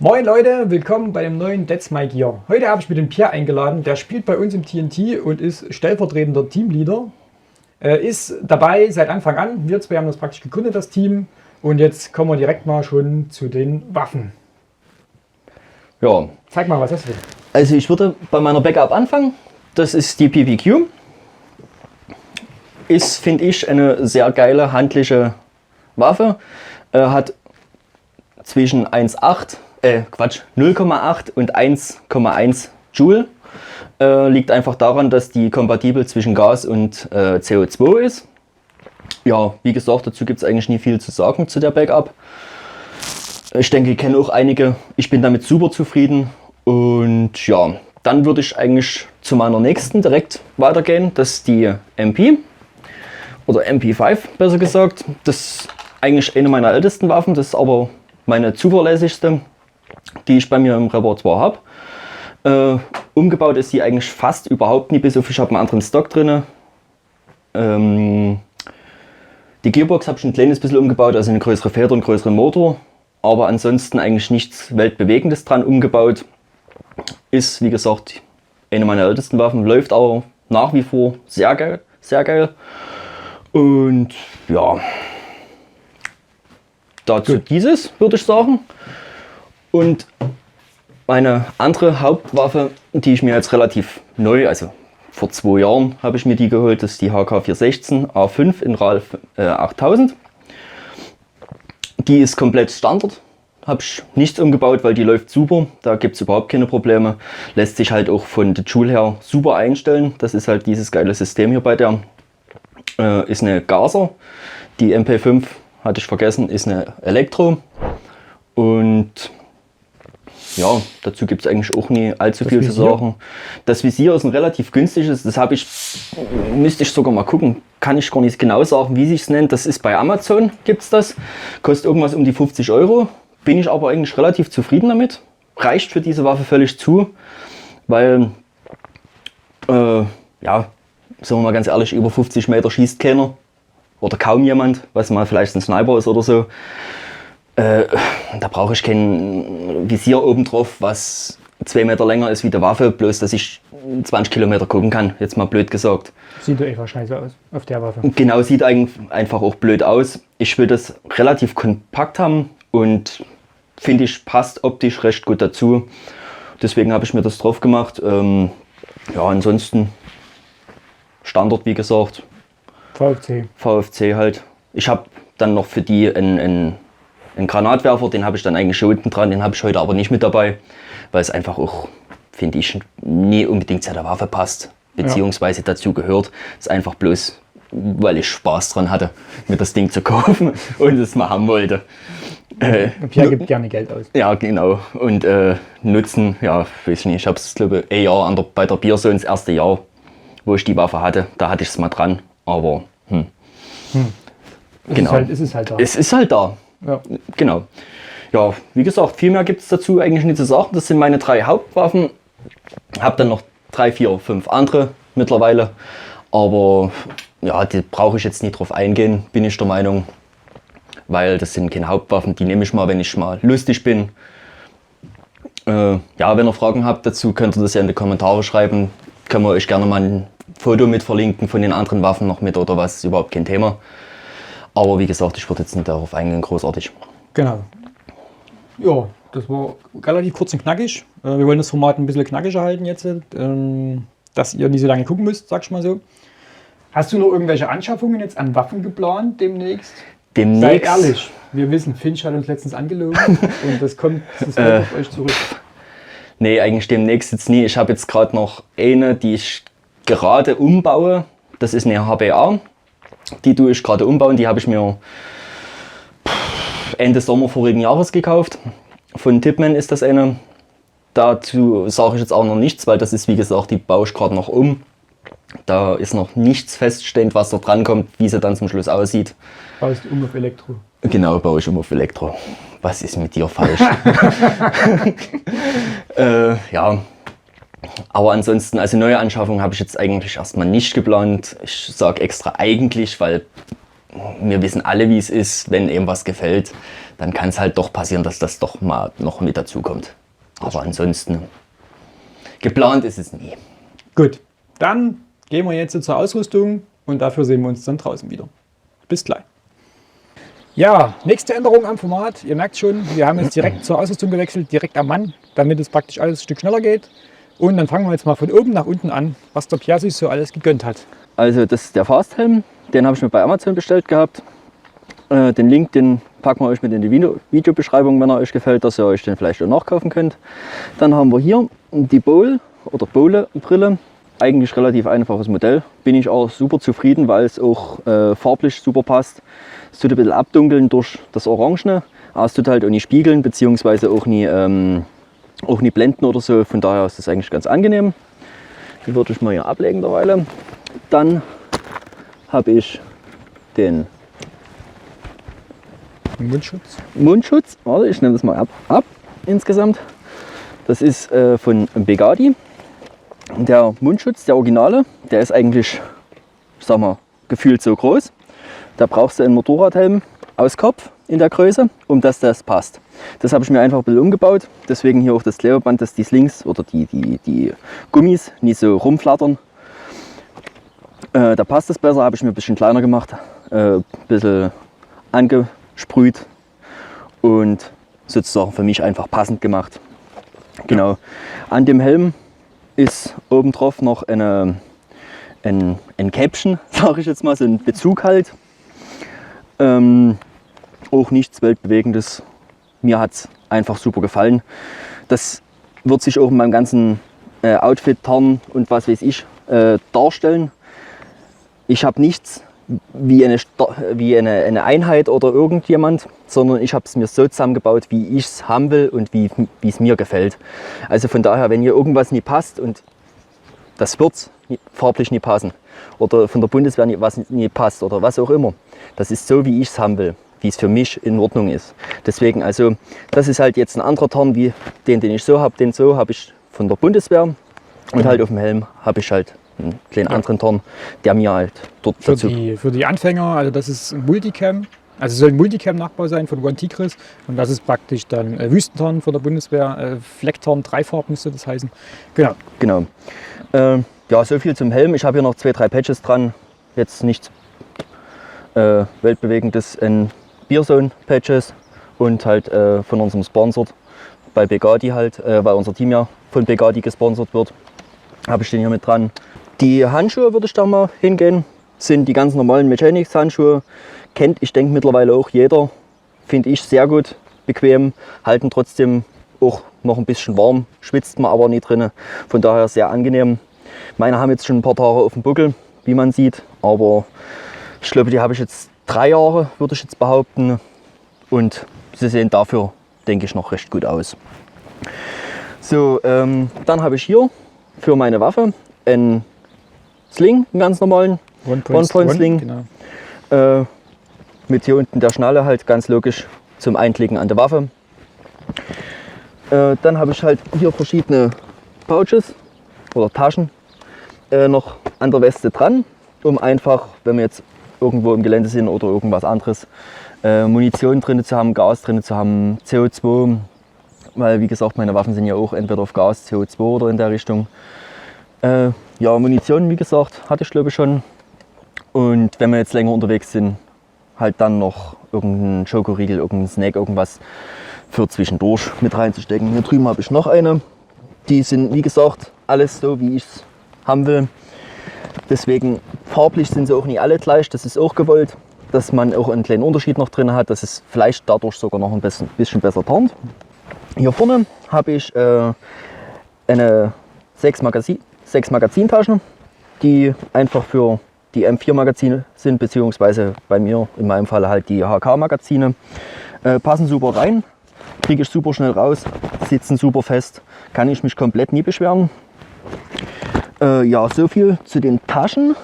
Moin Leute, willkommen bei dem neuen That's My Gear. Heute habe ich mir den Pierre eingeladen, der spielt bei uns im TNT und ist stellvertretender Teamleader. Ist dabei seit Anfang an, wir zwei haben das praktisch gegründet, das Team. Und jetzt kommen wir direkt mal schon zu den Waffen. Ja. Zeig mal, was hast du denn? Also ich würde bei meiner Backup anfangen. Das ist die PPQ. Ist, finde ich, eine sehr geile handliche Waffe. Hat zwischen 0,8 und 1,1 Joule. Liegt einfach daran, dass die kompatibel zwischen Gas und CO2 ist. Ja, wie gesagt, dazu gibt es eigentlich nie viel zu sagen zu der Backup. Ich denke, ich kenne auch einige. Ich bin damit super zufrieden. Und ja, dann würde ich eigentlich zu meiner nächsten direkt weitergehen. Das ist die MP oder MP5 besser gesagt. Das ist eigentlich eine meiner ältesten Waffen. Das ist aber meine zuverlässigste, die ich bei mir im Repertoire habe. Umgebaut ist sie eigentlich fast überhaupt nie, bis auf ich habe einen anderen Stock drin. Die Gearbox habe ich ein kleines bisschen umgebaut, also eine größere Feder und einen größeren Motor. Aber ansonsten eigentlich nichts Weltbewegendes dran umgebaut. Ist, wie gesagt, eine meiner ältesten Waffen, läuft aber nach wie vor sehr geil, sehr geil. Und ja, dazu dieses, würde ich sagen. Und meine andere Hauptwaffe, die ich mir jetzt relativ neu, also vor 2 Jahren habe ich mir die geholt, das ist die HK416 A5 in RAL 8000. Die ist komplett Standard, habe ich nichts umgebaut, weil die läuft super, da gibt es überhaupt keine Probleme. Lässt sich halt auch von der Joule her super einstellen, das ist halt dieses geile System hier bei der. Ist eine Gaser, die MP5 hatte ich vergessen, ist eine Elektro. Und ja, dazu gibt es eigentlich auch nie allzu viel zu sagen. Das Visier ist ein relativ günstiges, das müsste ich sogar mal gucken, kann ich gar nicht genau sagen, wie sich es nennt. Das ist bei Amazon, gibt es das, kostet irgendwas um die 50 Euro. Bin ich aber eigentlich relativ zufrieden damit. Reicht für diese Waffe völlig zu, weil, ja, sagen wir mal ganz ehrlich, über 50 Meter schießt keiner oder kaum jemand, was mal vielleicht ein Sniper ist oder so. Da brauche ich kein Visier oben drauf, was 2 Meter länger ist wie die Waffe, bloß dass ich 20 Kilometer gucken kann, jetzt mal blöd gesagt. Sieht doch einfach scheiße aus auf der Waffe. Genau, sieht einfach auch blöd aus. Ich will das relativ kompakt haben und finde ich, passt optisch recht gut dazu. Deswegen habe ich mir das drauf gemacht. Ja, ansonsten Standard, wie gesagt. VFC halt. Ich habe dann noch für die einen Granatwerfer, den habe ich dann eigentlich schon unten dran, den habe ich heute aber nicht mit dabei, weil es einfach auch, finde ich, nie unbedingt zu der Waffe passt, beziehungsweise dazu gehört. Es ist einfach bloß, weil ich Spaß dran hatte, mir das Ding zu kaufen und es mal haben wollte. Pierre gibt gerne Geld aus. Ja, genau. Und Nutzen, ja, weiß ich nicht, ich habe es, glaube ich, ein Jahr bei der Biersone, das erste Jahr, wo ich die Waffe hatte, da hatte ich es mal dran, aber genau. Es ist halt da. Es ist halt da. Ja. Genau. Ja, wie gesagt, viel mehr gibt es dazu eigentlich nicht zu sagen. Das sind meine 3 Hauptwaffen. Habe dann noch 3, 4, 5 andere mittlerweile. Aber ja, die brauche ich jetzt nicht drauf eingehen, bin ich der Meinung. Weil das sind keine Hauptwaffen, die nehme ich mal, wenn ich mal lustig bin. Ja, wenn ihr Fragen habt dazu, könnt ihr das ja in die Kommentare schreiben. Können wir euch gerne mal ein Foto mit verlinken von den anderen Waffen noch mit oder was, ist überhaupt kein Thema. Aber wie gesagt, ich würde jetzt nicht darauf eingehen, großartig. Genau. Ja, das war relativ kurz und knackig. Wir wollen das Format ein bisschen knackiger halten jetzt, dass ihr nicht so lange gucken müsst, sag ich mal so. Hast du noch irgendwelche Anschaffungen jetzt an Waffen geplant demnächst? Seid ehrlich, wir wissen, Finch hat uns letztens angelogen und das kommt auf euch zurück. Nee, eigentlich demnächst jetzt nie. Ich habe jetzt gerade noch eine, die ich gerade umbaue. Das ist eine HBA. Die tue ich gerade umbauen, die habe ich mir Ende Sommer vorigen Jahres gekauft. Von Tipman ist das eine. Dazu sage ich jetzt auch noch nichts, weil das ist, wie gesagt, die baue ich gerade noch um. Da ist noch nichts feststehend, was da dran kommt, wie sie dann zum Schluss aussieht. Baust du um auf Elektro? Genau, baue ich um auf Elektro. Was ist mit dir falsch? Ja, aber ansonsten, also neue Anschaffungen habe ich jetzt eigentlich erstmal nicht geplant. Ich sage extra eigentlich, weil wir wissen alle, wie es ist, wenn eben was gefällt, dann kann es halt doch passieren, dass das doch mal noch mit dazu kommt. Aber ansonsten, geplant ist es nie. Gut, dann gehen wir jetzt zur Ausrüstung und dafür sehen wir uns dann draußen wieder. Bis gleich. Ja, nächste Änderung am Format. Ihr merkt schon, wir haben jetzt direkt zur Ausrüstung gewechselt, direkt am Mann, damit es praktisch alles ein Stück schneller geht. Und dann fangen wir jetzt mal von oben nach unten an, was der Pierre sich so alles gegönnt hat. Also das ist der Fasthelm, den habe ich mir bei Amazon bestellt gehabt. Den Link, den packen wir euch mit in die Videobeschreibung, wenn er euch gefällt, dass ihr euch den vielleicht auch nachkaufen könnt. Dann haben wir hier die Bole Brille. Eigentlich relativ einfaches Modell. Bin ich auch super zufrieden, weil es auch farblich super passt. Es tut ein bisschen abdunkeln durch das Orangene, aber es tut halt auch nicht spiegeln, beziehungsweise auch nie blenden oder so. Von daher ist das eigentlich ganz angenehm. Die würde ich mal hier ablegen derweil. Dann habe ich den Mundschutz. Warte, ich nehme das mal ab insgesamt. Das ist von Begadi. Der Mundschutz, der Originale, der ist eigentlich, ich sag mal, gefühlt so groß. Da brauchst du einen Motorradhelm aus Kopf in der Größe, um dass das passt. Das habe ich mir einfach ein bisschen umgebaut. Deswegen hier auch das Klebeband, dass die Slings oder die Gummis nicht so rumflattern. Da passt es besser, habe ich mir ein bisschen kleiner gemacht, ein bisschen angesprüht und sozusagen für mich einfach passend gemacht. Genau. An dem Helm ist oben drauf noch ein Käppchen, sage ich jetzt mal, so ein Bezug halt. Auch nichts Weltbewegendes. Mir hat es einfach super gefallen. Das wird sich auch in meinem ganzen Outfit, Tarn und was weiß ich darstellen. Ich habe nichts wie eine Einheit oder irgendjemand, sondern ich habe es mir so zusammengebaut, wie ich es haben will und wie es mir gefällt. Also von daher, wenn hier irgendwas nie passt, und das wird farblich nie passen oder von der Bundeswehr was nie passt oder was auch immer, das ist so, wie ich es haben will, wie es für mich in Ordnung ist. Deswegen, also das ist halt jetzt ein anderer Tarn wie den ich so habe. Den so habe ich von der Bundeswehr und halt auf dem Helm habe ich halt einen kleinen anderen Tarn, der mir halt dort dazu... Für die Anfänger, also das ist ein Multicam, also soll ein Multicam-Nachbau sein von One Tigris und das ist praktisch dann Wüstentarn von der Bundeswehr, Flecktarn, Dreifarb müsste das heißen. Genau. Ja, so viel zum Helm. Ich habe hier noch 2, 3 Patches dran, jetzt nichts weltbewegendes, in Beerzone-Patches und halt von unserem Sponsor bei Begadi halt, weil unser Team ja von Begadi gesponsert wird, habe ich den hier mit dran. Die Handschuhe würde ich da mal hingehen, sind die ganz normalen Mechanics Handschuhe, kennt, ich denke mittlerweile auch jeder, finde ich sehr gut, bequem, halten trotzdem auch noch ein bisschen warm, schwitzt man aber nie drin, von daher sehr angenehm. Meine haben jetzt schon ein paar Tage auf dem Buckel, wie man sieht, aber ich glaube, die habe ich jetzt 3 Jahre, würde ich jetzt behaupten, und sie sehen dafür, denke ich, noch recht gut aus. So, dann habe ich hier für meine Waffe einen Sling, einen ganz normalen One-Point-Sling, genau. mit hier unten der Schnalle halt ganz logisch zum Einklicken an der Waffe. Dann habe ich halt hier verschiedene Pouches oder Taschen noch an der Weste dran, um einfach, wenn wir jetzt irgendwo im Gelände sind oder irgendwas anderes, Munition drin zu haben, Gas drin zu haben, CO2, weil wie gesagt, meine Waffen sind ja auch entweder auf Gas, CO2 oder in der Richtung. Ja, Munition, wie gesagt, hatte ich glaube ich schon. Und wenn wir jetzt länger unterwegs sind, halt dann noch irgendeinen Schokoriegel, irgendeinen Snack, irgendwas für zwischendurch mit reinzustecken. Hier drüben habe ich noch eine. Die sind, wie gesagt, alles so, wie ich es haben will. Deswegen farblich sind sie auch nicht alle gleich. Das ist auch gewollt, dass man auch einen kleinen Unterschied noch drin hat, dass es vielleicht dadurch sogar noch ein bisschen besser tarnt. Hier vorne habe ich eine 6 Magazintaschen, die einfach für die M4-Magazine sind, beziehungsweise bei mir in meinem Fall halt die HK-Magazine. Passen super rein, kriege ich super schnell raus, sitzen super fest, kann ich mich komplett nie beschweren. Ja, so viel zu den Taschen.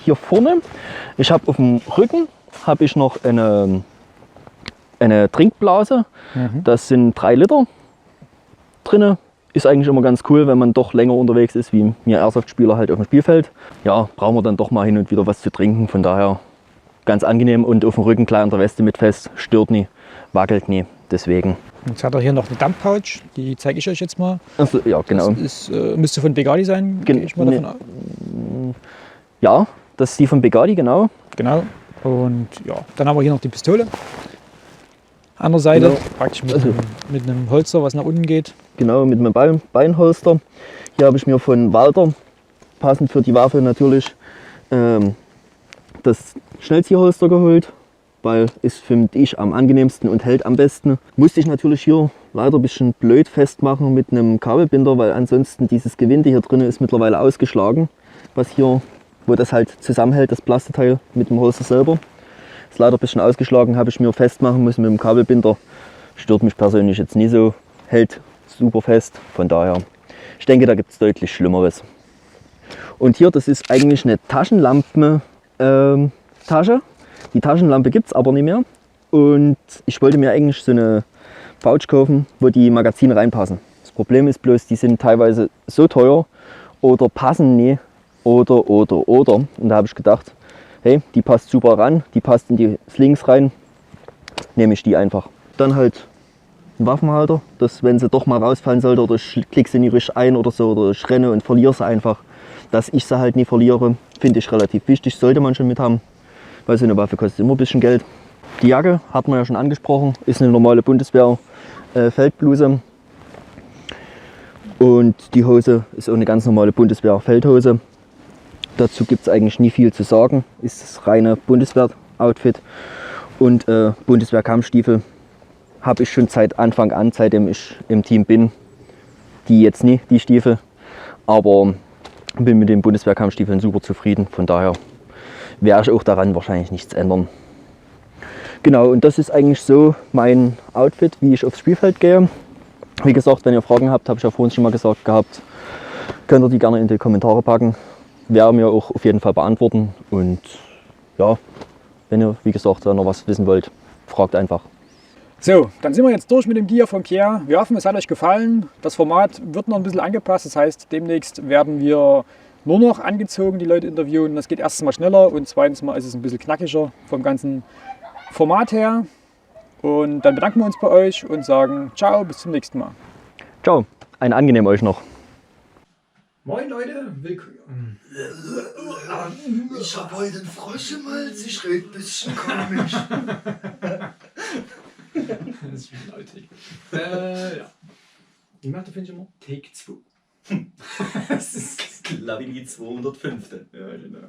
Hier vorne, ich habe auf dem Rücken habe ich noch eine Trinkblase. Das sind 3 Liter drin. Ist eigentlich immer ganz cool, wenn man doch länger unterwegs ist, wie wir Airsoft-Spieler halt auf dem Spielfeld. Ja, brauchen wir dann doch mal hin und wieder was zu trinken. Von daher ganz angenehm und auf dem Rücken gleich an der Weste mit fest, stört nie, wackelt nie, deswegen. Jetzt hat er hier noch eine Dampfpouch, die zeige ich euch jetzt mal. Also, ja, genau. Das ist, müsste von Begadi sein, gehe ich mal davon aus. Ja, das ist die von Begadi, genau. Genau. Und ja, dann haben wir hier noch die Pistole. An der Seite, Genau. praktisch mit einem Holster, was nach unten geht. Genau, mit meinem Beinholster. Hier habe ich mir von Walter, passend für die Waffe natürlich, das Schnellziehholster geholt, weil ist, finde ich, am angenehmsten und hält am besten. Musste ich natürlich hier leider ein bisschen blöd festmachen mit einem Kabelbinder, weil ansonsten dieses Gewinde hier drin ist mittlerweile ausgeschlagen, was hier, wo das halt zusammenhält, das Plasteteil mit dem Holster selber. Ist leider ein bisschen ausgeschlagen, habe ich mir festmachen müssen mit dem Kabelbinder. Stört mich persönlich jetzt nie so, hält super fest, von daher. Ich denke, da gibt es deutlich Schlimmeres. Und hier, das ist eigentlich eine Taschenlampe. Tasche. Die Taschenlampe gibt es aber nicht mehr. Und ich wollte mir eigentlich so eine Pouch kaufen, wo die Magazine reinpassen. Das Problem ist bloß, die sind teilweise so teuer oder passen nie oder. Und da habe ich gedacht, hey, die passt super ran, die passt in die Slings rein, nehme ich die einfach. Dann halt ein Waffenhalter, dass wenn sie doch mal rausfallen sollte oder ich klicke sie nicht richtig ein oder so oder ich renne und verliere sie einfach, dass ich sie halt nie verliere, finde ich relativ wichtig, sollte man schon mit haben, weil so eine Waffe kostet immer ein bisschen Geld. Die Jacke hat man ja schon angesprochen, ist eine normale Bundeswehr Feldbluse und die Hose ist auch eine ganz normale Bundeswehr Feldhose. Dazu gibt es eigentlich nie viel zu sagen, ist das reine Bundeswehr-Outfit und Bundeswehr-Kampfstiefel habe ich schon seit Anfang an, seitdem ich im Team bin, die jetzt nie, die Stiefel, aber bin mit den Bundeswehr-Kampfstiefeln super zufrieden, von daher werde ich auch daran wahrscheinlich nichts ändern. Genau, und das ist eigentlich so mein Outfit, wie ich aufs Spielfeld gehe. Wie gesagt, wenn ihr Fragen habt, habe ich ja vorhin schon mal gesagt gehabt, könnt ihr die gerne in die Kommentare packen. Werde mir auch auf jeden Fall beantworten. Und ja, wenn ihr, wie gesagt, da noch was wissen wollt, fragt einfach. So, dann sind wir jetzt durch mit dem Gear von Pierre. Wir hoffen, es hat euch gefallen. Das Format wird noch ein bisschen angepasst. Das heißt, demnächst werden wir nur noch angezogen die Leute interviewen. Das geht erstens mal schneller und zweitens mal ist es ein bisschen knackiger vom ganzen Format her. Und dann bedanken wir uns bei euch und sagen ciao, bis zum nächsten Mal. Ciao, ein angenehm euch noch. Moin Leute, willkommen. Ich hab heute einen Frosch im Hals, ich red ein bisschen komisch. Das ist schon lautig. Ja. Wie macht der Finch immer? Take 2. Das ist glaube ich die 205. Ja, genau.